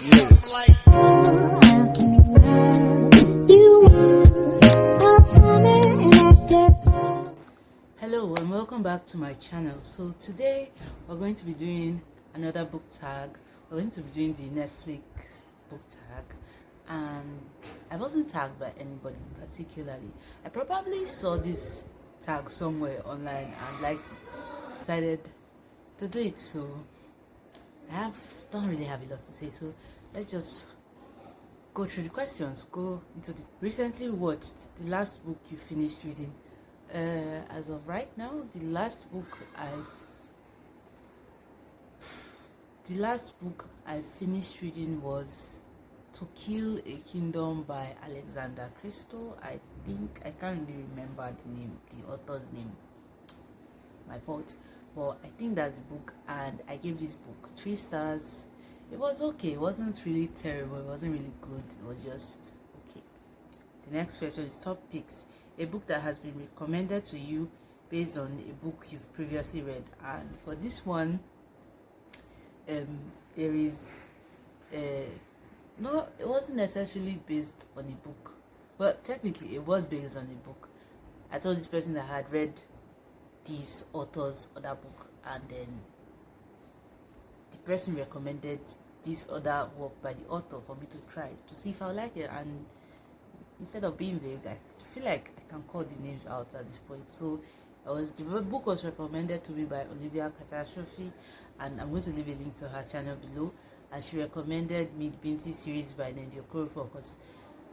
Hello and welcome back to my channel. So today we're going to be doing another book tag. We're going to be doing the Netflix book tag, and I wasn't tagged by anybody particularly. I probably saw this tag somewhere online and liked it. Decided to do it. So I don't really have a lot to say. So let's just go through the questions. Go into the recently watched the last book you finished reading. As of right now, the last book I finished reading was To Kill a Kingdom by Alexander Crystal. I think I can't really remember the author's name. My fault. But I think that's the book, and I gave this book 3 stars. It was okay. It wasn't really terrible. It wasn't really good. It was just okay. The next question is top picks. A book that has been recommended to you based on a book you've previously read. And for this one, there is no, it wasn't necessarily based on a book, but technically it was based on a book. I told this person that I had read this author's other book, and then the person recommended this other work by the author for me to try to see if I would like it. And instead of being vague, I feel like I can call the names out at this point. So the book was recommended to me by Olivia, Catastrophe, and I'm going to leave a link to her channel below. And she recommended me Binti series by Nendio Korofo, because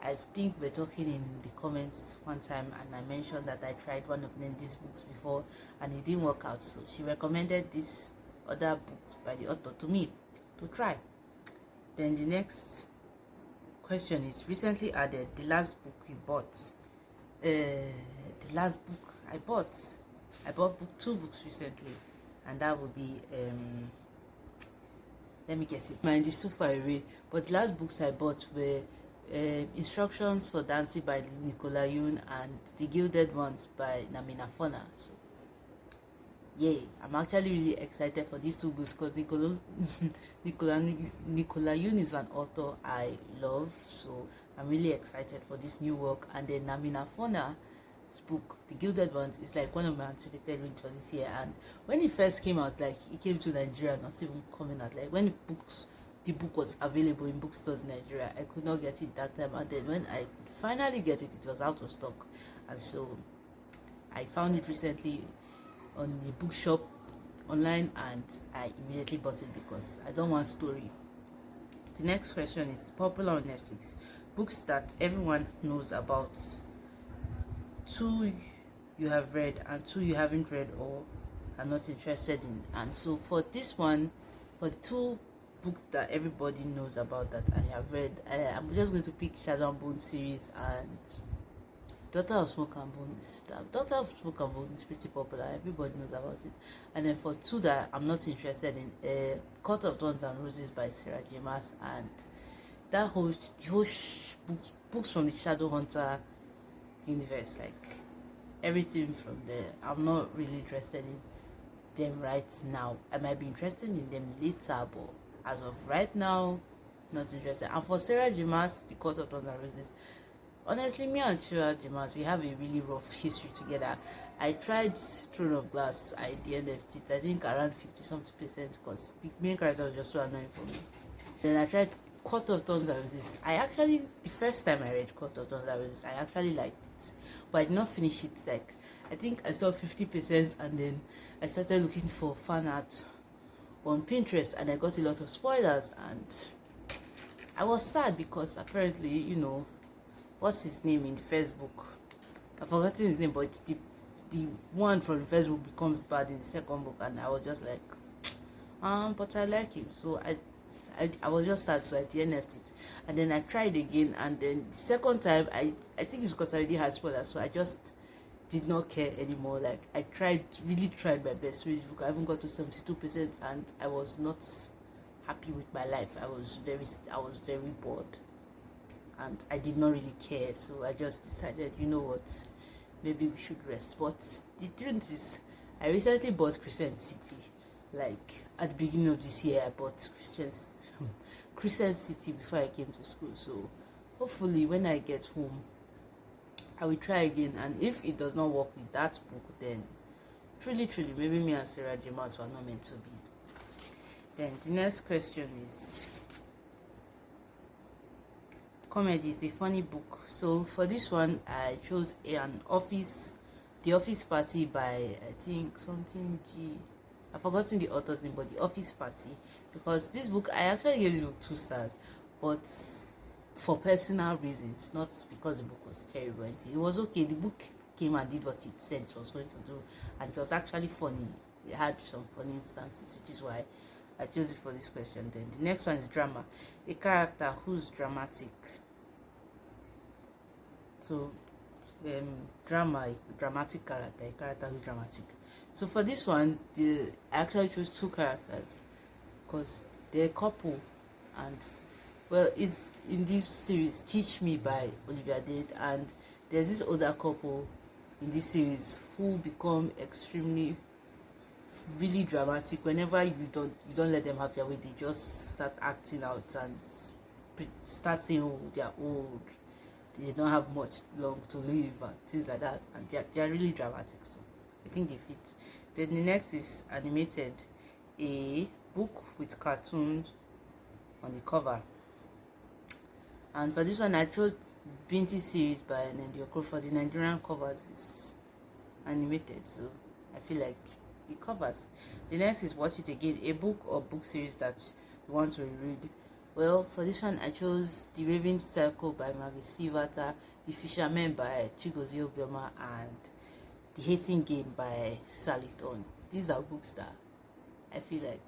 I think we're talking in the comments one time and I mentioned that I tried one of Nendi's books before and it didn't work out. So she recommended this other book by the author to me to try. Then the next question is recently added, the last book you bought. The last book I bought 2 books recently, and that would be let me guess it. Mind is too far away, but the last books I bought were Instructions for Dancing by Nicola Yoon and The Gilded Ones by Namina Fona. So yay, I'm actually really excited for these 2 books because Nicola Yoon is an author I love, so I'm really excited for this new work. And then Namina Fona's book, The Gilded Ones, is like one of my anticipated reads for this year. And when it first came out, like it came to Nigeria, not even coming out. Like when the book was available in bookstores in Nigeria, I could not get it that time. And then when I finally get it, it was out of stock. And so I found it recently on the bookshop online, and I immediately bought it because I don't want story. The next question is popular on Netflix books that everyone knows about, 2 you have read and 2 you haven't read or are not interested in. And so for this one, for the 2 books that everybody knows about that I have read, I'm just going to pick Shadow and Bone series and Daughter of Smoke and Bones. Daughter of Smoke and Bones is pretty popular. Everybody knows about it. And then for 2 that I'm not interested in, Court of Thorns and Roses by Sarah J. Maas, and that whole books from the Shadowhunter universe, like everything from there. I'm not really interested in them right now. I might be interested in them later, but as of right now, not interested. And for Sarah J. Maas, The Court of Thorns and Roses, honestly, me and Sarah J. Maas, we have a really rough history together. I tried Throne of Glass at the end of it, I think around 50-something%, because the main character was just so annoying for me. Then I tried Court of Thorns and Roses. The first time I read Court of Thorns and Roses, I actually liked it, but I did not finish it. Like, I think I saw 50%, and then I started looking for fan art on Pinterest, and I got a lot of spoilers, and I was sad because apparently, what's his name in the first book? I've forgotten his name, but the one from the first book becomes bad in the second book, and I was just like, but I like him, so I was just sad. So I DNF'd it, and then I tried again, and then the second time I think it's because I already had spoilers, so I just did not care anymore. Like, I really tried my best to read this book. I even got to 72%, and I was not happy with my life. I was very bored, and I did not really care. So I just decided, you know what, maybe we should rest. But the truth is, I recently bought Crescent City. Like, at the beginning of this year, I bought Crescent City before I came to school. So hopefully when I get home, I will try again. And if it does not work with that book, then truly, truly, maybe me and Sarah Jamas were not meant to be. Then the next question is comedies, a funny book. So for this one, I chose The Office Party by I think something G. I've forgotten the author's name, but The Office Party, because this book I actually gave this book 2 stars, but for personal reasons, not because the book was terrible. It was okay. The book came and did what it said it was going to do, and it was actually funny. It had some funny instances, which is why I chose it for this question. Then the next one is drama, a character who's dramatic. So dramatic character, a character who's dramatic. So for this one, I actually chose 2 characters because they're a couple, and well, it's in this series Teach Me by Olivia did, and there's this older couple in this series who become extremely really dramatic. Whenever you don't let them have their way, they just start acting out and start saying, oh, they're old, they don't have much long to live and things like that, and they're really dramatic. So I think they fit. Then the next is animated, a book with cartoons on the cover. And for this one, I chose Binti series by Nendioko. For the Nigerian covers is animated, so I feel like it covers. The next is Watch It Again, a book or book series that you want to read. Well, for this one, I chose The Raven Cycle by Maggie Sivata, The Fisherman by Chigozie Obioma, and The Hating Game by Sally Thorne. These are books that I feel like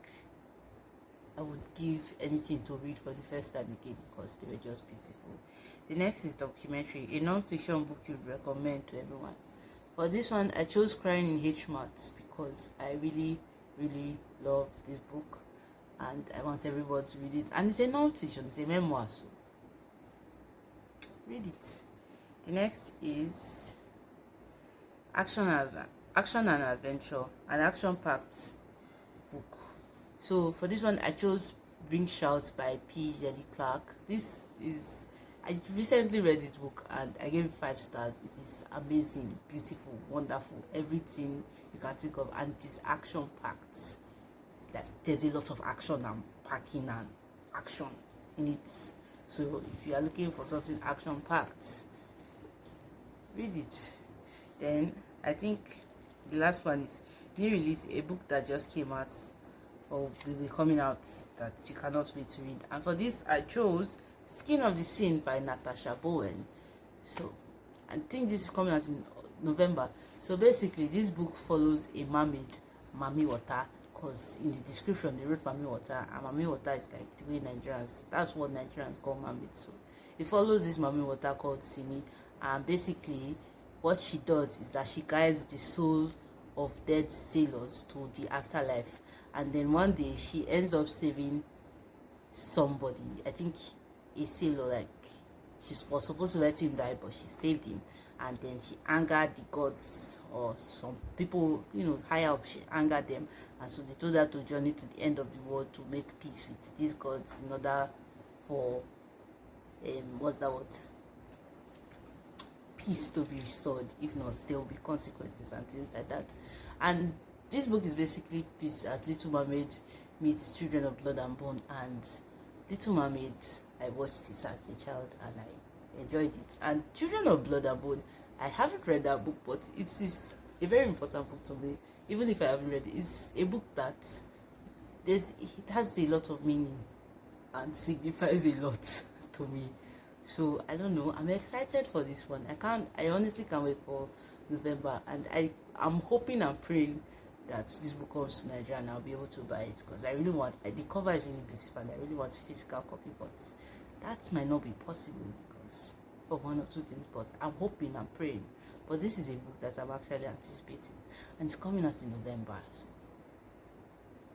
I would give anything to read for the first time again because they were just beautiful. The next is documentary, a non-fiction book you'd recommend to everyone. For this one, I chose Crying in H Mats because I really, really love this book and I want everyone to read it. And it's a non-fiction, it's a memoir, so read it. The next is Action and Adventure, an action-packed book. So for this one, I chose Ring Shouts by P. Jelly Clark. I recently read this book and I gave it 5 stars. It is amazing, beautiful, wonderful, everything you can think of, and it is action-packed. Like there's a lot of action and packing and action in it. So if you are looking for something action-packed, read it. Then I think the last one is new release, a book that just came out or will be coming out that you cannot wait to read. And for this, I chose Skin of the Scene by Natasha Bowen. So I think this is coming out in November. So basically, this book follows a mermaid, Mami Wata, because in the description they wrote Mami Wata, and Mami Wata is like the way that's what Nigerians call mermaids. So it follows this Mami Wata called Simi, and basically what she does is that she guides the soul of dead sailors to the afterlife, and then one day she ends up saving somebody. I think a sailor, like she was supposed to let him die, but she saved him, and then she angered the gods or some people, higher up. She angered them, and so they told her to journey to the end of the world to make peace with these gods in order for peace to be restored. If not, there will be consequences and things like that. And this book is basically peace as Little Mermaid meets Children of Blood and Bone. And Little Mermaid, I watched this as a child and I enjoyed it. And Children of Blood and Bone, I haven't read that book, but it is a very important book to me. Even if I haven't read it, it's a book that it has a lot of meaning and signifies a lot to me. So I don't know, I'm excited for this one. I honestly can't wait for November, and I'm hoping and praying that this book comes to Nigeria and I'll be able to buy it, because I really want, the cover is really beautiful and I really want a physical copy, but that might not be possible because of one or two things, but I'm hoping and praying. But this is a book that I'm actually anticipating, and it's coming out in November, so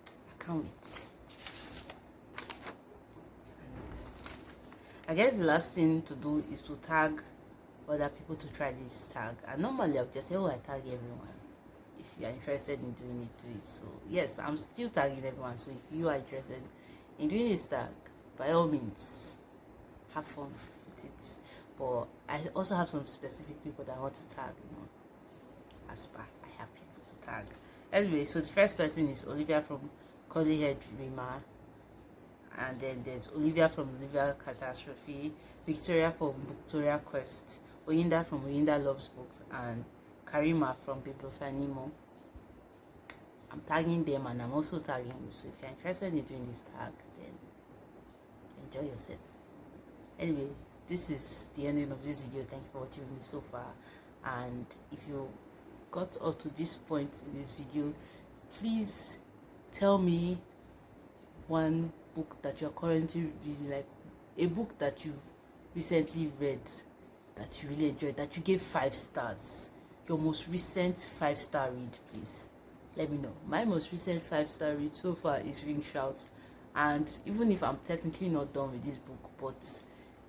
I can't wait. I guess the last thing to do is to tag other people to try this tag. And normally I'll just say, oh, I tag everyone. If you are interested in doing it, do it. So yes, I'm still tagging everyone. So if you are interested in doing this tag, by all means, have fun with it. But I also have some specific people that I want to tag, as per I have people to tag. Anyway, so the first person is Olivia from Curly Head Rima, and then there's Olivia from Olivia Catastrophe, Victoria from Victoria Quest, Oyinda from Oyinda Loves Books, and Karima from Bibliofanimo. I'm tagging them and I'm also tagging you. So if you're interested in doing this tag, then enjoy yourself. Anyway, this is the ending of this video. Thank you for watching me so far. And if you got up to this point in this video, please tell me one book that you're currently reading, like a book that you recently read that you really enjoyed, that you gave 5 stars. Your most recent 5-star read, please let me know. My most recent 5-star read so far is Ring Shout, and even if I'm technically not done with this book, but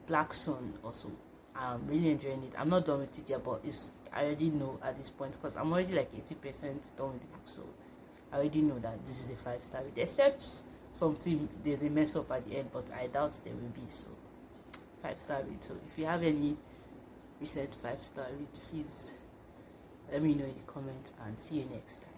Black Sun also, I'm really enjoying it. I'm not done with it yet, but I already know at this point, because I'm already like 80% done with the book, so I already know that this is a 5-star read, except there's a mess up at the end, but I doubt there will be. So 5-star read. So if you have any recent 5-star read, please let me know in the comments, and see you next time.